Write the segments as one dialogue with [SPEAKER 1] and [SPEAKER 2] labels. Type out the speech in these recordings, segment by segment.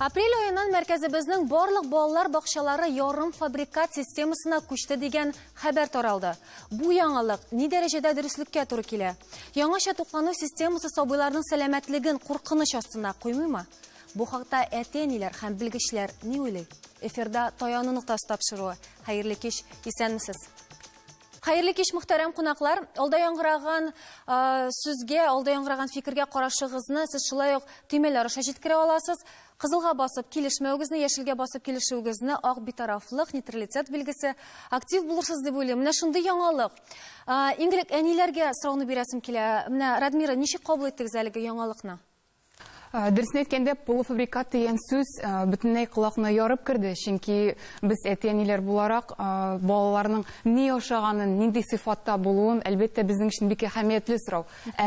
[SPEAKER 1] Апрель айынан мәркәзебезнең барлык балалар бакчалары ярым фабрикат системасына күчте дигән хәбәр таралды. Бу яңалык ни дәрәҗәдә дөреслеккә туры килә? Яңаша туклану системасы сабыйларның сәламәтлеген куркыныч астына куймыймы? Бу хакта әти-әниләр һәм белгечләр ни уйлый? Эфирда Таяны нуктасы тапшыруы. Хәерле кич, исәнмесез? Хәерле кич, мөхтәрәм кунаклар. Алда яңгыраган сүзгә, алда яңгыраган фикергә карашыгызны сез шулай ук төймәләр аша җиткерә аласыз. Кызылга басып килешмәүгезне, яшелгә басып килешүгезне, ак битарафлык, нейтралитет билгесе, актив булырсыз дип уйлыйм. Менә шундый яңалык. Иңгелек әниләргә сорауны бирәсем килә. Менә Радмира, ничек кабул иттегез әлеге яңалыкны?
[SPEAKER 2] Дөресен әйткәндә, полуфабрикат дигән сүз бөтенләй колакны ярып керде, чөнки без әти-әниләр буларак балаларның ни ашаганын, нинди сыйфатта булуын әлбәттә безнең өчен бик әһәмиятле сорау.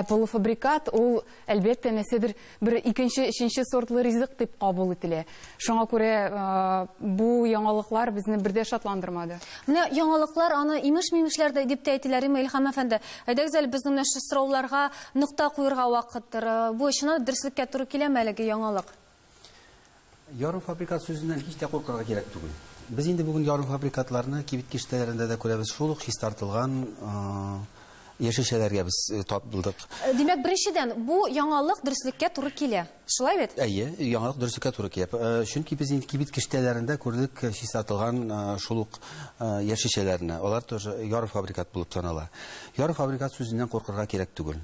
[SPEAKER 2] Полуфабрикат ул әлбәттә нәрсәдер бер икенче, өченче сортлы ризык дип кабул ителә. Шуңа күрә бу яңалыклар безне бердә шатландырмады.
[SPEAKER 1] Менә яңалыклар аны имеш-мимешләр дип тә әйтәләр, Илһам әфәнде. Әйдәгез әле безнең менә шу сорауларга нокта куярга вакыттыр. Бу эшне дөреслеккә туры әлеге яңалык.
[SPEAKER 3] Ярым фабрикат сүзеннән һич тә куркырга кирәк түгел. Без инде бүген ярым фабрикатларны кибет киштәләрендә дә күрәбез. Шул ук чистартылган яшелчәләргә без тап булдык.
[SPEAKER 1] Димәк, беренчедән, бу яңалык дөреслеккә туры килә. Шулай бит?
[SPEAKER 3] Әйе, яңалык дөреслеккә туры килә. Чөнки без инде кибет киштәләрендә күрдек чистартылган шул ук яшелчәләрне. Алар тоже ярым фабрикат булып санала. Ярым фабрикат сүзеннән куркырга кирәк түгел.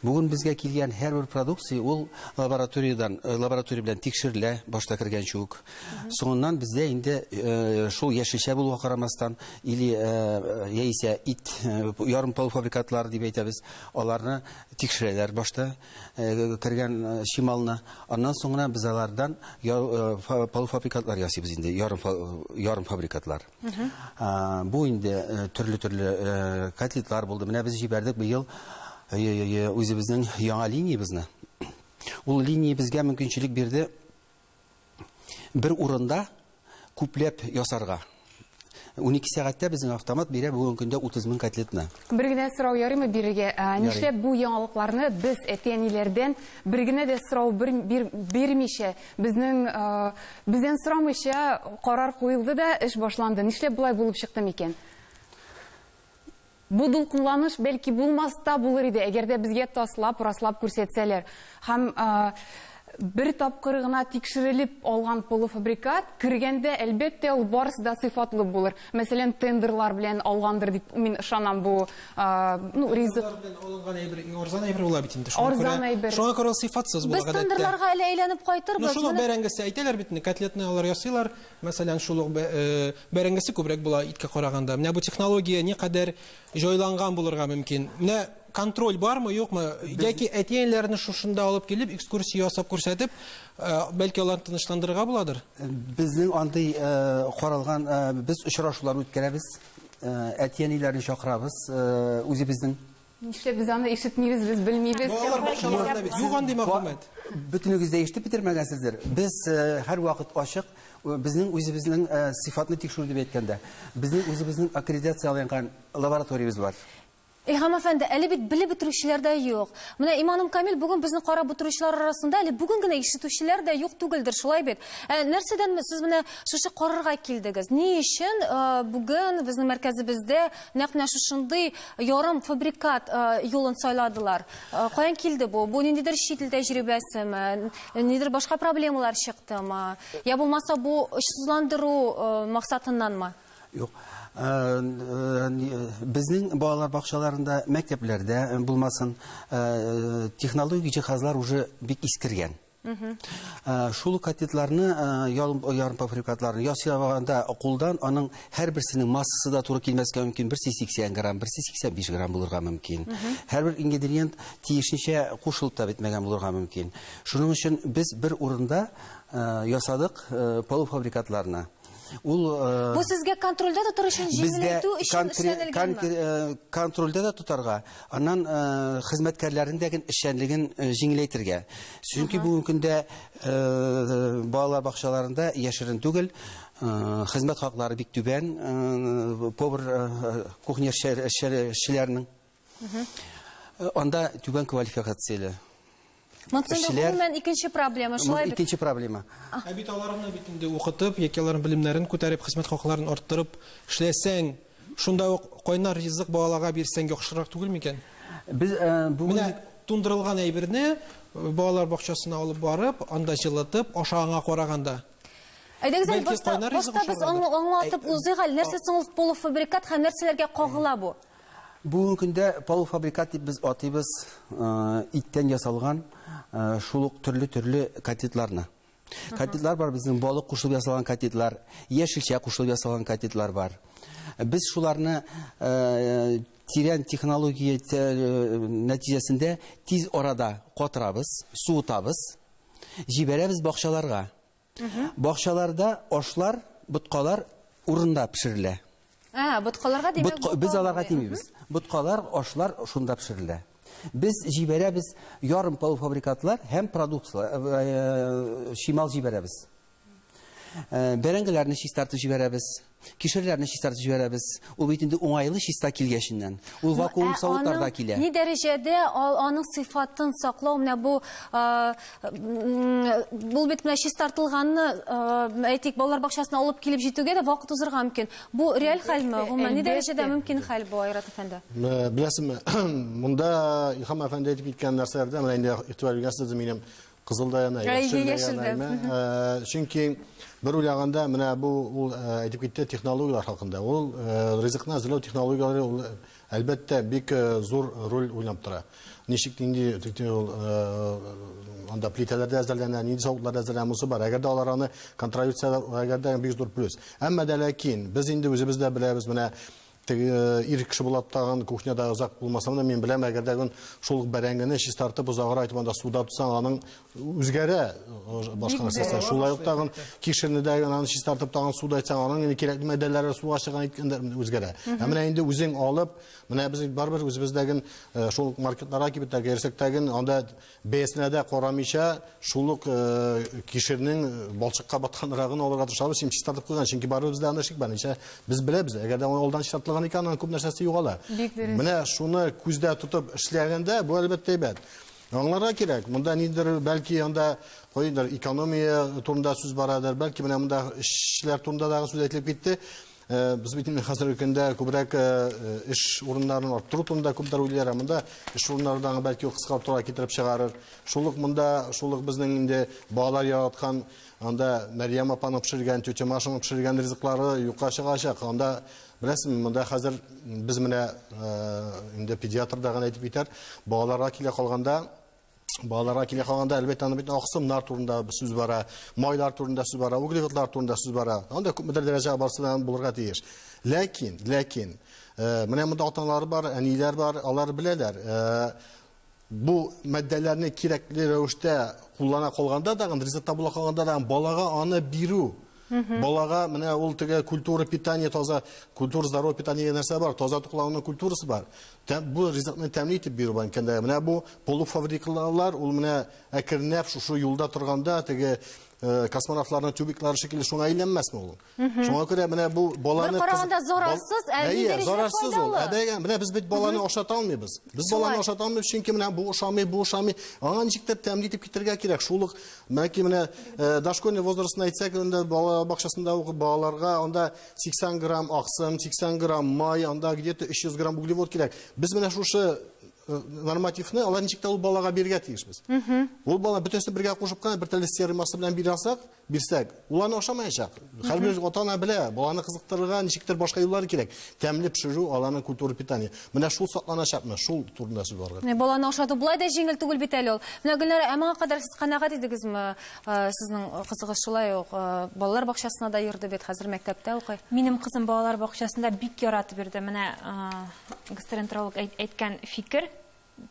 [SPEAKER 3] Бүген безгә килгән һәрбер продукция ул лаборатория белән тикшерелә, башта кергәнче үк. Соңыннан бездә инде шул яшелчә булуга карамастан, или яисә ит, ярым полуфабрикатлар дип әйтәбез, аларны тикшерәләр башта кергән чималны. Аннан соңына без алардан полуфабрикатлар ясыйбыз инде, ярым фабрикатлар. Бу инде төрле котлетлар булды. Менә без җибәрдек быел үзебезнең яңа линиябызны. Ул линия безгә мөмкинчелек бирде бер урында күпләп ясарга. 12 сәгатьтә безнең автомат бирә бүген көндә 30 мең котлетны.
[SPEAKER 2] Бер генә сорау ярыймы бирергә? Нишләп бу яңалыкларны без әти-әниләрдән бер генә дә сорау бирмичә, бездән сорамыйча карар куелды да эш башланды. Нишләп булай булып чыкты микән? Бу дулкынланыш бәлки булмаста булыр иде, әгәр дә безгә таслап, раслап күрсәтсәләр. Һәм бер тапкыр гына тикшерелеп алган полуфабрикат кергәндә әлбәттә ул барысы да сыйфатлы булыр. Мәсәлән, тендерлар белән алгандыр дип мин ышанам бу, ризык
[SPEAKER 4] алган арзан әйбер була бит инде.
[SPEAKER 1] Шуңа
[SPEAKER 4] күрә сыйфатсыз була гадәттә.
[SPEAKER 1] Без тендерларга әле әйләнеп кайтырбыз.
[SPEAKER 4] Шул бәрәңгесе әйтәләр бит, котлетны алар ясыйлар. Мәсәлән, шул бәрәңгесе күбрәк була иткә караганда. Менә бу технология никадәр җайланган булырга мөмкин. Менә контроль бармы, юкмы? Яки әти-әниләрне шушында алып килеп, экскурсия ясап күрсәтеп, бәлки аларны тынычландырырга буладыр.
[SPEAKER 3] Безнең андый каралган, без очрашулар үткәрәбез, әти-әниләрне чакырабыз, үзебезнең.
[SPEAKER 2] Нишләп без аны ишетмибез, без белмибез?
[SPEAKER 4] Юк андый мәгълүмат.
[SPEAKER 3] Бөтенегездә ишетеп бетермәгәнсездер. Без һәр вакыт ачык, безнең үзебезнең сыйфатны тикшерү дип әйткәндә, безнең үзебезнең аккредитацияланган лабораториябыз бар.
[SPEAKER 1] Илһам әфәнде, әле бит белеп бетерүчеләр дә юк. Менә Иманым Камил бүген безне карап бетерүчеләр арасында әле бүген генә ишетүчеләр дә юк түгелдер, шулай бит. Нәрсәдән сез менә шушы карарга килдегез? Ни өчен бүген безнең мәркәзебездә нәкъ шушындый ярым фабрикат юлын сайладылар? Каян килде бу? Бу ниндидер чит ил тәҗрибәсеме? Нидер башка проблемалар чыктымы? Я булмаса бу эшсезләндерү максатыннанмы?
[SPEAKER 3] Юк. Безнең балалар бакчаларында, мәктәпләрдә булмасын, технологик җиһазлар уже бик искергән. Шул котлетларны, ярым фабрикатларны ясаганда кулдан аның һәрберсенең массасы да туры килмәскә мөмкин. 180 грамм, 185 грамм булырга мөмкин. Һәрбер ингредиент тиешенчә кушылып та бетмәгән булырга мөмкин. Шуның өчен без бер урында ясадык полуфабрикатларны.
[SPEAKER 1] Бу сезгә контрольдә тотар өчен җиңеләйтү өчен эшләнелгәнме?
[SPEAKER 3] Контрольдә дә тотарга, аннан хезмәткәрләрнең эшчәнлеген җиңеләйтергә. Чөнки бу көндә балалар бакчаларында яшерен түгел, хезмәт хаклары бик түбән, повар, кухня эшчеләренең. Анда түбән квалификацияле
[SPEAKER 1] Монсенде икенче проблема, шулай бит.
[SPEAKER 3] Икенче проблема.
[SPEAKER 4] Ә бит аларны бит инде укытып, яки аларның белемнәрен күтәреп, хезмәт хакларын арттырып эшләсәң, шунда ук кайнар ризык балаларга бирсәң яхшырак түгел микән?
[SPEAKER 3] Biz bugün
[SPEAKER 4] Менә тундырылган әйберне балалар бакчасына алып барып, анда җылытып, ашаганга караганда.
[SPEAKER 1] Әйдәгез,
[SPEAKER 4] Бәлки
[SPEAKER 1] башта
[SPEAKER 4] кайнар ризык
[SPEAKER 1] біз
[SPEAKER 4] ашарга.
[SPEAKER 1] аңлатып узыйк әле, нәрсә соң ул полуфабрикат һәм нәрсәләргә кагыла бу?
[SPEAKER 3] Бүгінгі күндә полуфабрикат дип biz атыйбыз иттен ясалган шул ук төрле котлетларны. Котлетлар бар, безнең балык кушылып ясалган котлетлар, яшелчә кушылып ясалган котлетлар бар. Без шуларны тирән технология нәтиҗәсендә тиз арада катырабыз, суытабыз, җибәрәбез бакчаларга. Бакчаларда ашлар, боткалар урында пешерелә.
[SPEAKER 1] Боткаларга димәк.
[SPEAKER 3] Без аларга тимибез. Боткалар, ашлар шунда пешерелә. Biz җибәрәбез ярым полуфабрикатлар һәм продукциялар, шимал җибәрәбез. Бәрәңгеләрне чистартып җибәрәбез, кишерләрне чистартып җибәрәбез. Ул бит инде уңайлы чиста килгәченнән. Ул вакуум савытларда килә.
[SPEAKER 1] Ни дәрәҗәдә аның сыйфатын саклау, менә бу бит менә чистартылганны, әйтик, балалар бакчасына алып килеп җитүгә дә вакыт узырга мөмкин. Бу реаль хәлме? Гомумән ни дәрәҗәдә мөмкин хәл бу, Айрат әфәнде?
[SPEAKER 5] Беләсезме, монда Илһам әфәнде әйтеп киткән нәрсәләрдә менә инде игътибар биргәнсез, минем Кызылдаяна, Яшелдаяна. Чөнки бер уйлаганда менә бу ул әйтеп китте технологиялар хакында. Ул ризыкны әзерләү технологиялары ул әлбәттә бик зур роль уйнап тора. Ничек инде анда плиталарда әзерләнә, нинди савытларда әзерләнә, бусы бар. Әгәр дә алар аны контролицияләр, әгәр дә бик зур плюс. Әмма дә ләкин без инде үзебездә беләбез, менә ир кеше булып тагын кухняда озак булмасам да, мен беләм, әгәр дә шул бәрәңгене чистартып узагыра айтманда суда тутсаң, аның үзгәрә башка нәрсәсе. Шулай ук тагын кишерне дә аны чистартып тагын суда айтсаң, аның кирәкле маддәләре суга чыган иткәндә үзгәрә. Менә инде үзең алып, менә без барбер үзебездәген шул маркетларга кибет гәрсектәген анда бәясенә дә карамыйча шул ук кишернең балчыкка батканрагын алырга тырышабыз, чистартып куйган. Чөнки барыбыз да аны шик бар. Без беләбез, әгәр дә алдан чистартылган икән, күп нәрсәсе югала. Менә шуны күздә тотып эшләгәндә бу әлбәттә әйбәт. Аңларга кирәк. Монда нидер, бәлки анда кайдыр экономия турында сүз барадыр, бәлки менә монда эшләр турында да сүз әйтелеп китте. Biz бит хәзерге көндә күбрәк эш урыннарын арттыру турында күптәр уйлыйлар. Монда эш урыннарында бәлки кыскартып тура китереп чыгарыр. Шулык монда, шулык безнең инде балалар яраткан, анда Мәрьям апаның пешергән, тетя Машаның пешергән ризыклары юкка чыгачак. Анда беләсезме, монда хәзер без менә инде педиатрда гына әйтеп битәр, балаларга килә калганда, әлбәттә аны бит аксымнар турында сүз бара, майлар турында сүз бара, углеводлар турында сүз бара. Анда күпмедер дәрәҗәгә барсыдан булырга тиеш. Ләкин менә монда ата-аналар бар, әниләр бар, алар беләләр. Бу матдәләрне кирәкле рәвештә куллана калганда да, ризыкта була калганда да, балага аны бирү. Балага менә ул теге культура питания, таза культура здоровье питания нәрсә бар, таза туклауның культурасы бар. Бу ризыкны тәэмин итеп бирү банкында. Менә бу полуфабрикалар ул менә әкренләп шушы юлда торганда, теге космонавтларның тюбиклары шикелле шуңа әйләнмәсме ул? Шуңа күрә менә бу баланы
[SPEAKER 1] бер караганда зарарсыз,
[SPEAKER 3] зарарсыз ул. Менә без бит баланы ашата алмыйбыз. Без баланы ашата алмыйбыз, чөнки менә бу ошамый. Аңа ничектер тәэмин итеп китергә кирәк. Шулык менә дошкольный возрастны әйтсәк, анда бала бакчасында укып балаларга анда 80 грамм аксым, 80 грамм май, анда где-то 300 грамм углевод кирәк. Без менә шушы нормативны алар ничек тә ул балага бирергә тиешбез. Ул бала бөтенсен бергә кушып кына бер тәле серый масса белән бирсәк, ул аны ашамаячак. Һәрбер ата-ана белә, баланы кызыктырырга ничектер башка юллар кирәк. Тәмле пешерү, аларның культура питания. Менә шул сакланачакмы, шул турында сүз барган.
[SPEAKER 1] Баланы ашату булай да җиңел түгел бит әле ул. Менә Гөлнара, моңа кадәр сез канәгать идегезме? Сезнең кызыгыз шулай ук балалар бакчасына да йөрде бит, хәзер мәктәптә укый.
[SPEAKER 6] Минем кызым балалар бакчасында бик яратып йөрде. Менә гастроэнтеролог әйткән фикер,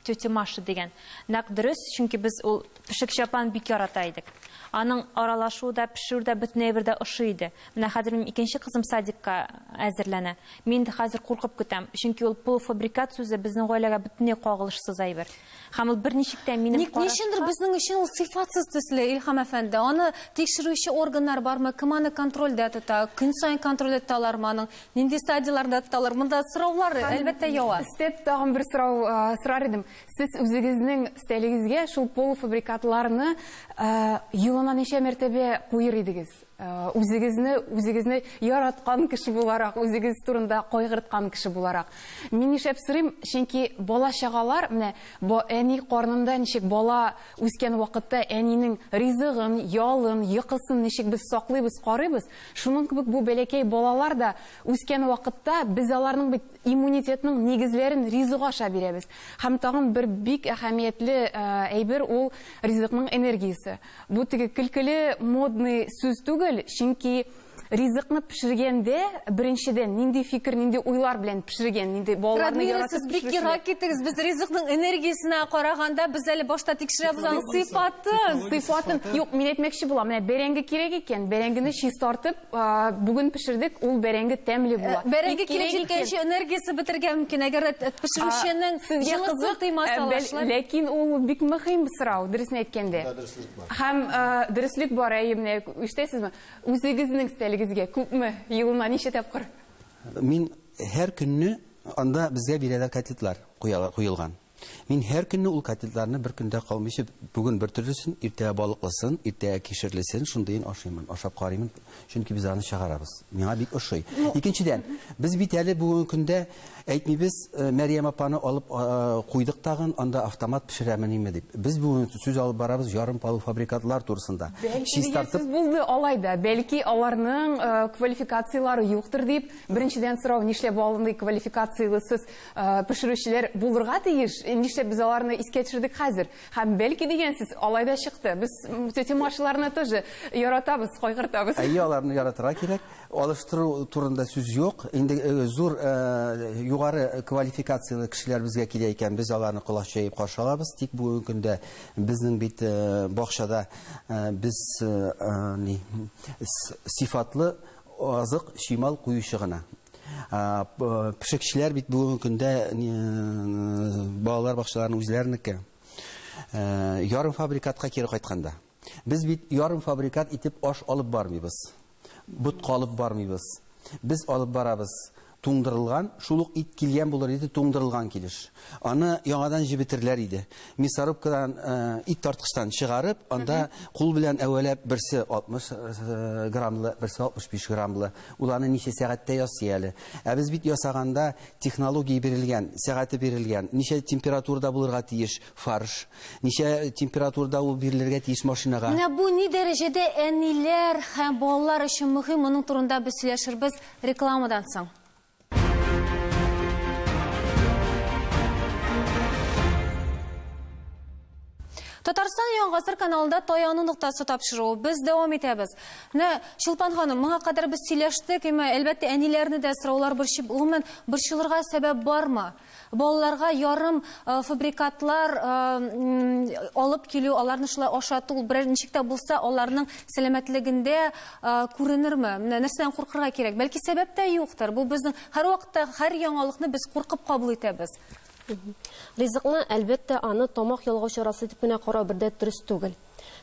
[SPEAKER 6] тетя Маша дигән. Нәкъ дөрес, чөнки без ул пешек чапан бик ярата идек. Аның аралашуы да, пешү дә бөтенләй бер дә ошый иде. Менә хәзер минем икенче кызым садикка әзерләнә. Мин дә хәзер куркып көтәм, чөнки ул полуфабрикат сүзе безнең гаиләгә бөтенләй кагылышсыз әйбер. Һәм ул берничек тә минем
[SPEAKER 1] Ничендер безнең өчен ул сыйфатсыз төсле, Илһам әфәнде. Аны тикшерүче органнар бармы? Кем аны контрольдә тота? Көн сайын контроль итәләрме аның? Нинди стадияларда тоталар? Монда сораулар әлбәттә ява.
[SPEAKER 2] Истеп тагын бер сорар идем. сырым, сіз үзегезнең стәлегезгә шул полуфабрикатларны елына ничә мәртәбә куйыр идегез? Үзегезне яраткан кеше буларак, үзегез турында кайгырткан кеше буларак. Мин нишәп сырым, чөнки бала чагалар, менә бу әни карнында ничек бала үскән вакытта әнинең ризыгын, ялын, йокысын ничек без саклыйбыз, карыйбыз, шуның кебек бу бәләкәй балалар да үскән вакытта без аларның бит иммунитетның нигезләрен ризык аша бирәбез. Һәм тагын бер бик әһәмиятле әйбер ул ризыкның энергиясе. Бу теге көлкеле, модный сүз түгел, чөнки ризыкны пешергәндә беренчедән нинди фикер, нинди уйлар белән пешергән, нинди балаларны яратып
[SPEAKER 1] бик ярак китегез. Без ризыкның энергиясенә караганда без әле башта тикшерәбез аның
[SPEAKER 2] сыйфатын. Юк, мин әйтмәкче булам, менә бәрәңге кирәк икән, бәрәңгене чистартып, бүген пешердек, ул бәрәңге тәмле була.
[SPEAKER 1] Бәрәңге кирәк җиткәнче энергиясе бетергә мөмкин, әгәр пешерүченең җылысы тыймаса.
[SPEAKER 2] Ләкин ул бик мөһим сорау, дөресен әйткәндә. Һәм дөреслек бар, әйемне ишетәсезме? Үзегезнең стәлегезгә күпме, елына ничә тапкыр?
[SPEAKER 3] Мин һәр көнне анда безгә бирәләр котлетлар куелган. Мин һәр көнне ул котлетларны бер көндә калмыйча, бүген бер төрлесен, иртәгә балыклысын, иртәгә кишерлесен, шундыйын ашыймын, ашап карыймын, чөнки без аны чыгарабыз. Миңа бик ошый. Икенчедән, без бит әле бүген көндә әйтмибез, Мәрьям апаны алып куйдык тагын, анда автомат пешерәмен име дип. Без бүген сүз алып барабыз ярым полуфабрикатлар турысында.
[SPEAKER 2] Чистартып булды алайда, бәлки аларның квалификациялары юктыр дип, беренчедән сорау, нишләп алынды квалификациялысыз пешерүчеләр булырга тиеш? Нишләп без аларны искә төшердек хәзер? Һәм бәлки дигәнсез, алайда чыкты. Без тете машиналарны тоже яратабыз, кайгыртабыз.
[SPEAKER 3] Әйе, аларны яратырга кирәк. Алыштыру турында сүз юк. Инде зур югары квалификациялы кешеләр безгә килә икән, без аларны колак җәеп каршы алабыз. Тик бүгенге көндә безнең бит бакчада без сифатлы азык шимал куючы гына. Пешекчеләр бит бүгенге көндә балалар бакчаларының үзләренеке. Ярым фабрикатка кире кайтканда. Без бит ярым фабрикат итеп аш алып бармыйбыз. Бутка алып бармыйбыз. Без алып барабыз. Туңдырылган, шулык ит килгән булыр иде, туңдырылган килеш. Аны яңадан җибетерләр иде. Мясорубкадан ит тарткычтан чыгарып, анда кул белән әвәләп берсе 60 граммлы, берсе 65 граммлы. Уларны ничә сәгатьтә ясый әле. Ә без бит ясаганда технология бирелгән, сәгате бирелгән. Ничә температурада булырга тиеш фарш, ничә температурада ул бирелергә тиеш машинага.
[SPEAKER 1] Менә бу ни дәрәҗәдә әниләр һәм балалар өчен мөһим, моның турында без сөйләшербез рекламадан соң. Татарстан Яңгасыр каналында таяну нуктасы тапшыру. Без дәвам итәбез. Менә Чулпан ханым, моңа кадәр без сөйләштек, әлбәттә әниләрне дә сораулар борчылырга сәбәп бармы? Балаларга ярым фабрикатлар алып килү, аларны шулай ашату, берәр ничек тә булса, аларның сәламәтлегендә күренерме? Менә нәрсәдән куркырга кирәк? Бәлки сәбәп тә юктыр. Бу безнең һәр вакытта һәр яңалыкны без куркып кабул итәбез.
[SPEAKER 7] Ризыкны әлбәттә аны тамак ялгау чарасы дип кенә карау бердә дөрес түгел.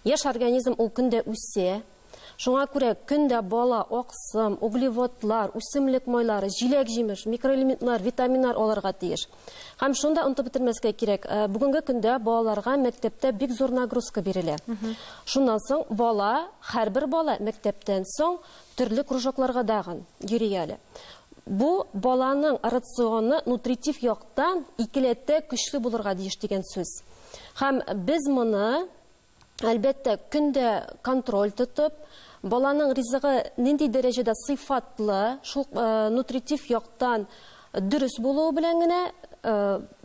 [SPEAKER 7] Яшь организм ул көндә үсә. Шуңа күрә көндә бала аксым, углеводлар, үсемлек майлары, җиләк-җимеш, микроэлементлар, витаминнар алырга тиеш. Һәм шунда онытып бетермәскә кирәк. Бүгенге көндә балаларга мәктәптә бик зур нагрузка бирелә. Шуннан соң һәрбер бала мәктәптән соң төрле кружокларга дагын йөри әле. Бу баланың рационы нутритив яктан икеләтә көчле булырга тиеш дигән сүз. Һәм без моны әлбәттә көндә контроль тотып, баланың ризыгы нинди дәрәҗәдә сыйфатлы, шул нутритив яктан дөрес булуы белән генә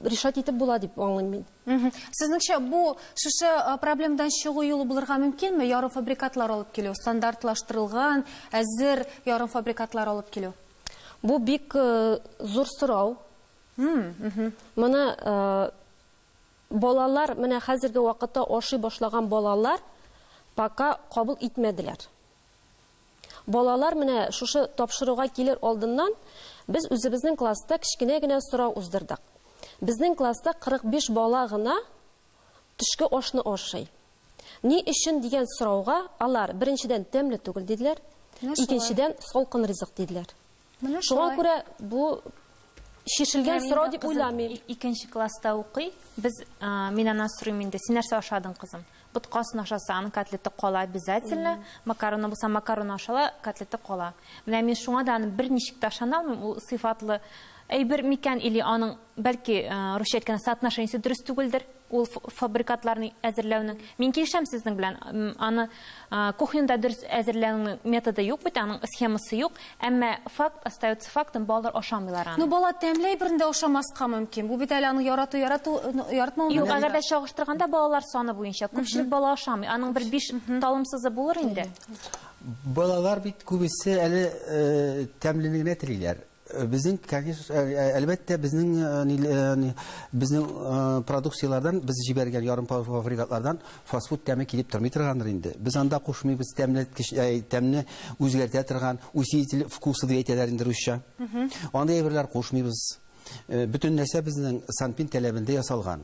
[SPEAKER 7] решать итеп була дип аңлыйм мин.
[SPEAKER 1] Сезнеңчә, бу шушы проблемадан чыгу юлы булырга мөмкинме? Ярым фабрикатлар алып килү, стандартлаштырылган, әзер ярым фабрикатлар алып килү. Бу бик зур сорау.
[SPEAKER 7] Моны балалар, менә хәзерге вакытта ашый башлаган балалар пока кабул итмәделәр. Балалар менә шушы тапшыруга килер алдыннан без үзебезнең класста кичкенә генә сорау уздырдык. Безнең класста 45 бала гына төшке ашны ашый. Ни өчен дигән сорауга алар беренчедән тәмле түгел диделәр, икенчедән салкын ризык диделәр. Шуңа күрә бу шешелгән сорау дип уйламыйм.
[SPEAKER 6] Икенче класста укый. Без мин аны сорыйм инде. Син нәрсә ашадың, кызым? Боткасын ашаса, аның котлеты кала обязательно. Макароны булса, макароны ашала, котлеты кала. Менә мин шуңа да аны берничек тә ашана алмыйм. Ул сыйфатлы әйбер микән или аның бәлки русча әйткәндә соотношениесе дөрес түгелдер. Ул фабрикатларны әзерләүнең. Мин килешәм сезнең белән. Аны кухняда дөрес әзерләүнең методы юк бит, аның схемасы юк. Әмма факт остается фактом, балалар ашамыйлар аны.
[SPEAKER 1] Ну, бала тәмләй берендә ашамаска мөмкин. Бу бит әле аны яратмау.
[SPEAKER 6] Юк, әгәр дә чагыштырганда балалар саны буенча күпчелек бала ашамый. Аның бер 5 талымсызы булыр инде.
[SPEAKER 3] Балалар бит күбесе әле тәмлелегенә телиләр. Безнең, конечно, әлбәттә безнең продукциялардан без җибәргән ярым фабрикатлардан фастфуд тәме килеп тормый торгандыр инде. Без анда кушмыйбыз, тәмне үзгәртә торган усилитель вкусы дип әйтәләр инде русча. Анда әйберләр кушмыйбыз. Бөтен нәрсә безнең Санпин таләбендә ясалган.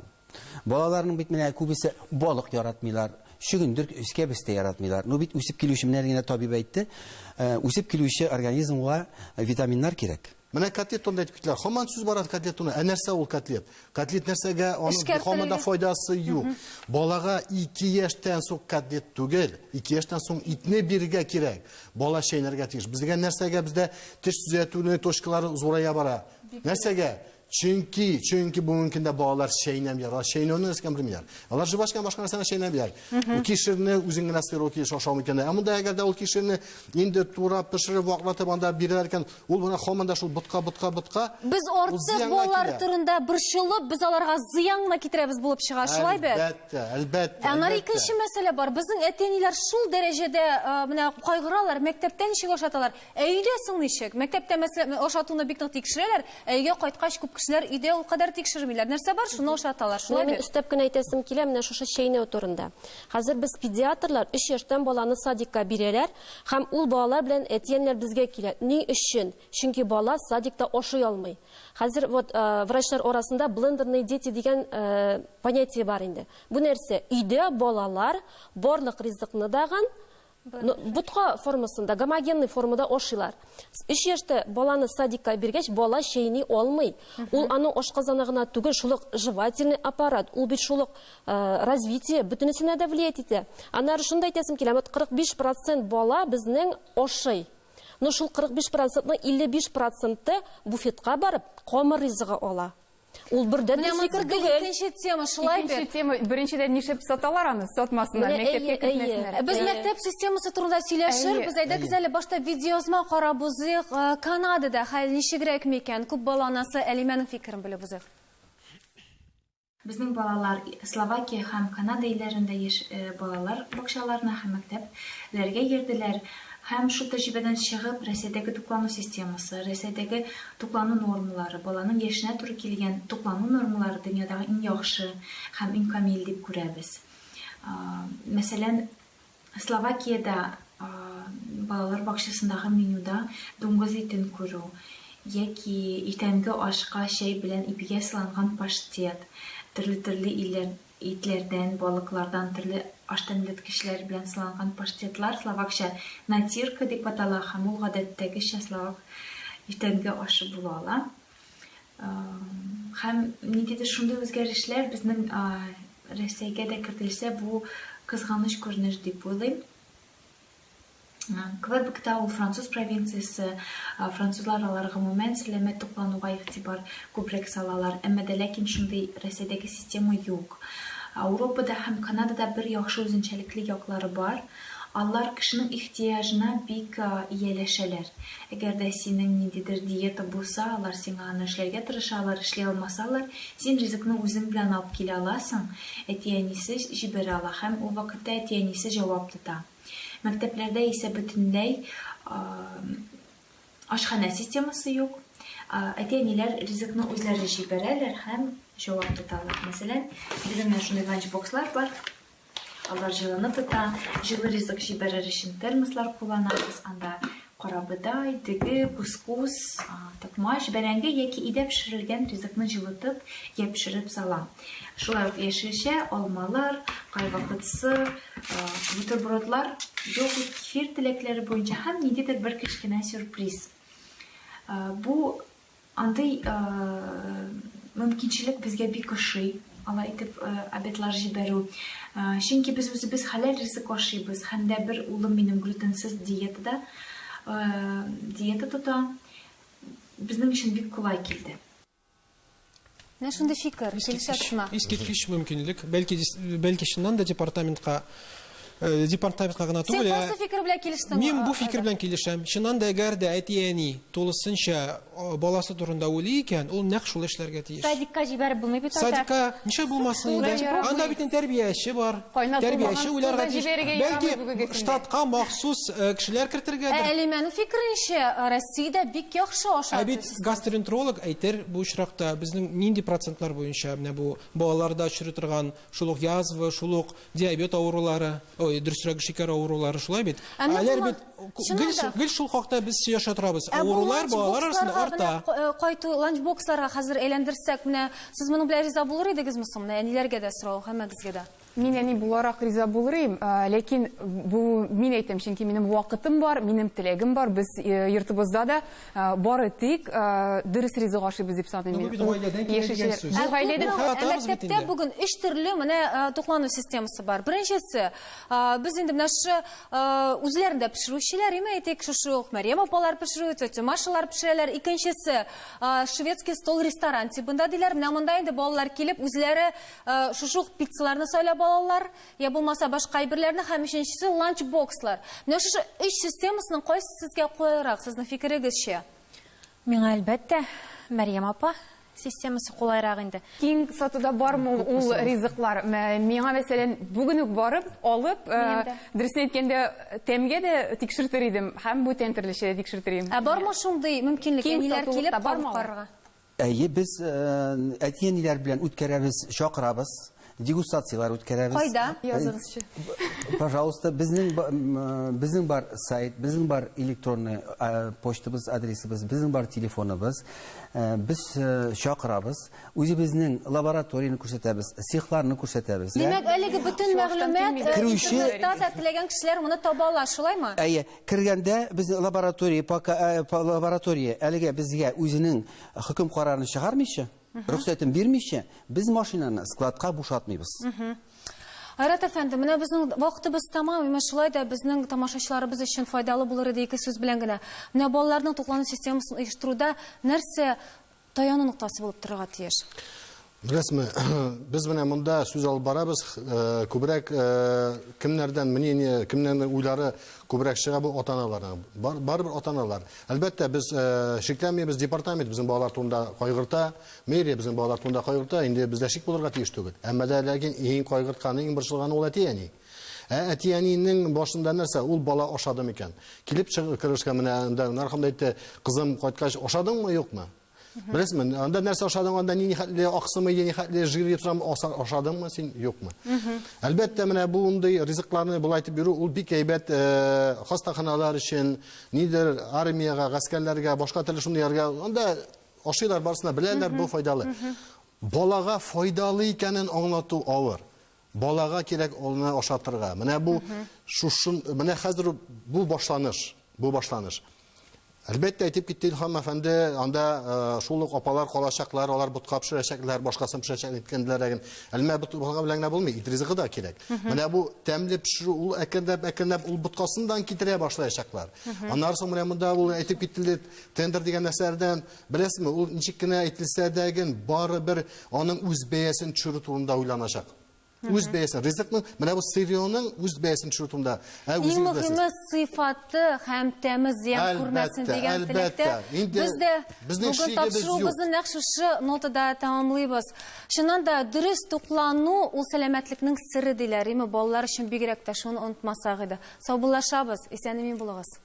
[SPEAKER 3] Балаларның бит менә күбесе балык яратмыйлар. Шөгендер искәбестә яратмыйлар. Ну бит үсеп килүче менә генә табиб әйтте. Үсеп килүче организмга витаминнар кирәк.
[SPEAKER 5] Менә котлет онда әйтеп киттеләр. Һаман сүз бара котлетуны. Нәрсә ул котлет? Котлет нәрсәгә аның һаманда файдасы юк. Балага 2 яшьтән соң котлет түгел, 2 яшьтән соң итне бирергә кирәк. Бала шәйнәргә тиеш. Безгә нәрсәгә бездә теш түзәтүне точкалары зурая бара. Нәрсәгә? Чөнки бу мөмкиндә балалар шәйнәмиләр. Шәйнәүне нәрсәгә белмиләр. Алар җибашкан башка нәрсәне шәйнәмиләр. Ул кишерне үзең генә сыйрау киш ашау икән. Әмма да әгәр дә ул кишерне инде тура пешереп ваклатып анда бирәләр икән, ул моны һаман да шул ботка.
[SPEAKER 1] Без артык балалар турында борчылып, без аларга зыянны китерәбез булып чыга, шулай бит?
[SPEAKER 5] Әлбәттә.
[SPEAKER 1] Аңар икенче мәсьәлә бар. Безнең әтәниләр шул дәрәҗәдә менә кайгыралар, мәктәптән ничек ашаталар? Өйдә соң ничек? Мәктәптә мәсәлән ашатуны бик нык тикшерәләр, өйгә кайткач күп кешеләр өйдә ул кадәр тикшермиләр. Нәрсә бар, шуны ашаталар, шулай
[SPEAKER 7] Мин
[SPEAKER 1] бит?
[SPEAKER 7] өстәп кенә әйтәсем килә менә шушы шәйнәү турында. Хәзер без педиатлар 3 яшьтән баланы садикка бирәләр, һәм ул балалар белән әтияннәр безгә килә. Ни өчен? Чөнки бала садикта ашый алмый. Хәзер вот врачлар арасында блендерные дети дигән понятие бар инде. Бу нәрсә? Өйдә балалар барлык ризыкны даган бутка формасында, гомогенный формада ашыйлар. 3 яшьтә баланы садикка биргәч, бала шәйни алмый. Ул аның ашказанагына түгел, шулык жевательный аппарат, ул бит шулык развитие бөтенесенә дә влиять итә. Аннары шунда әйтәсем килә, 45% бала безнең ашый. Ну шул 45%ның 55% буфетка барып, камыр ризыгы ала. Ул бердән дә фикер түгел.
[SPEAKER 1] Икенче тема, шулай бит?
[SPEAKER 2] Икенче тема, беренчедән нишеп саталар аны, сатмасыннар, мәктәпкә китмәсеннәр.
[SPEAKER 1] Без мәктәп системасы турында сөйләшербез. Әйдәгез әле башта видеозма карабызык. Канадада хәл ничегрәк микән? Күп баланасы Әлимәнең фикерен белеп үзек.
[SPEAKER 8] Безнең балалар Словакия һәм Канада илләрендә балалар бакчаларына һәм мәктәпләргә йөрделәр. Һәм шул тәҗрибәдән чыгып, Рәсәйдәге туклану системасы, Рәсәйдәге туклану нормалары, баланың яшенә туры килгән туклану нормалары дөньядагы иң яхшы һәм иң камил дип күрәбез. Мәсәлән, Словакиядә балалар бакчасындагы менюда дуңгыз итен күрү, яки иртәнге ашка чәй белән ипигә сыланган паштет, төрле итләрдән, балыклардан, төрле аштанлыткычлар белән сыланган паштетлар, словакча натирка дип атала, һәм ул гадәттәгечә словак иртәнге ашы була ала. Һәм ниндидер шундый үзгәрешләр безнең Рәсәйгә дә кертелсә, бу кызганыч күренеш дип уйлыйм. Квебекта ул француз провинциясе, французлар алар гомумән сәламәт туклануга игътибар күбрәк салалар, әмма дә ләкин шундый Рәсәйдәге система юк. Европада һәм Канадада бер яхшы үзенчәлекле яклары бар. Алар кешенең ихтыяҗына бик ияләшәләр. Әгәр дә синең ниндидер диета булса, алар сиңа аны эшләргә тырышалар, эшли алмасалар, син ризыкны үзең белән алып килә аласың. Әти-әнисе җибәрә ала һәм ул вакытта әти-әнисе җавап тота. Мәктәпләрдә исә бөтенләй ашхана системасы юк. Әти-әниләр ризыкны үзләре җибәрәләр һәм җавап тоталар. Мәсәлән, безнең шундый ланчбокслар бар. Алар җылыны тота, җылы ризык җибәрер өчен термослар кулланабыз. Анда карабыдай, диге, кускус, токмаш, бәрәңге яки идә пешерелгән ризыкны җылытып, япшырып сала. Шулай ук яшелчә, алмалар, кайвакытсы, бутербродлар, йогурт, кефир теләкләре буенча һәм ниндидер бер кечкенә сюрприз. Бу андый мөмкинчелек безгә бик ошый. Алай итеп обедлар җибәрү. Чөнки без үзебез хәләл ризык ашыйбыз. Һәм дә бер улым минем глютенсыз диета тота. Безнең өчен бик кулай килде.
[SPEAKER 1] Менә шундый фикер, килешәсезме?
[SPEAKER 4] Искиткеч мөмкинлек. Бәлки чыннан да департаментка гына
[SPEAKER 1] Сен
[SPEAKER 4] түгел.
[SPEAKER 1] кайсы фикер белән килештең?
[SPEAKER 4] Мин бу фикер белән килешәм. Чыннан да әгәр дә әти-әни тулысынча баласы турында уйлый икән, ул нәкъ шул эшләргә тиеш.
[SPEAKER 6] Садикка җибәреп булмый бит ата.
[SPEAKER 4] Садикка ничә булмасын инде. Анда бит тәрбияче бар. Тәрбияче уйларга тиеш. Бәлки штатка махсус кешеләр кертергәдер.
[SPEAKER 1] Әлимәнең фикеренчә, Россиядә бик яхшы аша.
[SPEAKER 4] Бит гастроэнтеролог әйтер бу очракта безнең нинди процентлар буенча менә бу балаларда очрый торган шул ук язва, шул ук диабет авырулары, дөресрәк шикәр авырулары шулай бит. Алар бит гел шул хакта біз сөйләшә торабыз. Авырулар балалар арасында арта.
[SPEAKER 1] Кайту ланчбоксларга хәзер әйләндерсәк, менә сез моның белән риза булыр идегезме соң? Менә әниләргә дә сорау, һәммәгезгә дә.
[SPEAKER 2] Мин әни буларак риза булырым, ләкин бу мин әйтәм, чөнки минем вакытым бар, минем теләгем бар. Без йортыбызда да бары тик дөрес ризык ашыйбыз дип саныйм мин.
[SPEAKER 1] Мәктәптә бүген 3 төрле менә туклану системасы бар. Беренчесе, без инде менә шу үзләрендә пешерүчеләр, әйтик, шу Мәрьям апалар пешерү, тетя Машалар пешерәләр. Икенчесе, шведский стол ресторан типында диләр. Менә монда инде балалар килеп, үзләре шу пиццаларны сайлап алалар, я булмаса башка әйберләрне, һәм өченчесе ланчбокслар. Менә шу 3 системасының кайсы сезгә куярак, сезнең фикерегезчә?
[SPEAKER 6] Миңа әлбәттә Мәрьям апа системасы кулайрак инде.
[SPEAKER 2] Киң сатуда бармы ул ризыклар? Миңа мәсәлән бүген үк барып, алып, дөресен әйткәндә тәмгә дә тикшертер идем, һәм бу тәнтерлешә тикшертер идем.
[SPEAKER 1] Бармы шундый мөмкинлек, әниләр килеп бармаларга?
[SPEAKER 3] Әйе, без әти-әниләр белән үткәрәбез, чакырабыз. Дегустациялар үткәрәбез.
[SPEAKER 1] Кайда?
[SPEAKER 2] Языгызчы.
[SPEAKER 3] Пожалуйста, безнең бар сайт, безнең бар электронный почтабыз, адресыбыз, безнең бар телефоныбыз. Без чакырабыз, үзебезнең лабораторияны күрсәтәбез, цехларны күрсәтәбез.
[SPEAKER 1] Димәк, әлеге бөтен мәгълүмат интернетта да теләгән кешеләр моны таба ала, шулаймы?
[SPEAKER 3] Әйе, кергәндә без лаборатория әлегә безгә үзенең хөкем карарын чыгармыйча, рөхсәтен бирмичә, без машинаны складка бушатмыйбыз.
[SPEAKER 1] Айрат әфәнде, менә безнең вакытыбыз тамам, менә шулай да безнең тамашачыларыбыз өчен файдалы булыр иде ике сүз белән генә. Менә балаларның туклану системасын оештыруда нәрсә таяну ноктасы булып торырга тиеш?
[SPEAKER 5] Беләсезме, без менә монда сүз алып барабыз, күбрәк кемнәрдән мнение, кемнәрнең уйлары күбрәк чыга бу ата-аналардан. Барбер ата-аналар. Әлбәттә, без шикләнмәйбез, департамент безнең балалар турында кайгырта, мэрия безнең балалар турында кайгырта, инде бездә шик булырга тиеш түгел. Әмма дә ләкин иң кайгыртканы, иң борчылганы ул әти-әни. Әти-әнинең башында нәрсә, ул бала ашадымы икән? Килеп чыгышка менә наркомда әйтте, кызым кайткач ашадыңмы, юкмы? Беләсезме, анда нәрсә ашадың, анда ни хәтле аксымы, ни хәтле жир ятсам ашадыңмы, син юкмы? Әлбәттә, менә бу ундый ризыкларны булай итеп бирү, ул бик әйбәт хастаханалар өчен, нидер армиягә, гаскәрләргә, башка төрле шундыйларга, анда ашыйлар барсына беләләр, бу файдалы. Балага файдалы икәнен аңлату авыр. Балага кирәк аны ашатырга. Менә бу шушын, менә хәзер бу башланыш. Әлбәттә, әйтеп китте Илһам әфәнде, анда шул ук апалар калачаклар, алар бутка пешерәчәкләр, башкасын пешерәчәк иткәнләр, әлмә бутка белән генә булмый, ит ризыгы да кирәк. Менә бу тәмле пешерү, ул әкренләп ул буткасындан китерә башлаячаклар. Аннан соң менә монда ул әйтеп киттеләр, тендер дигән нәрсәләрдән, беләсезме, ул ничек кенә әйтелсә дә, бары бер аның үз бәясен төшерү турында уйланачак. Үз бәясен, ризыкның, менә бу сырьёның үз бәясен төшерү турында.
[SPEAKER 1] Иң мөһиме сыйфаты һәм тәме зыян күрмәсен дигән теләктә. Безнең тапшыруыбызны нәкъ шушы нотада тәмамлыйбыз. Шуннан да дөрес туклану ул сәламәтлекнең сыры диләр, балалар өчен бигрәк тә шуны онытмасак иде. Саубуллашабыз, исән-имин булыгыз.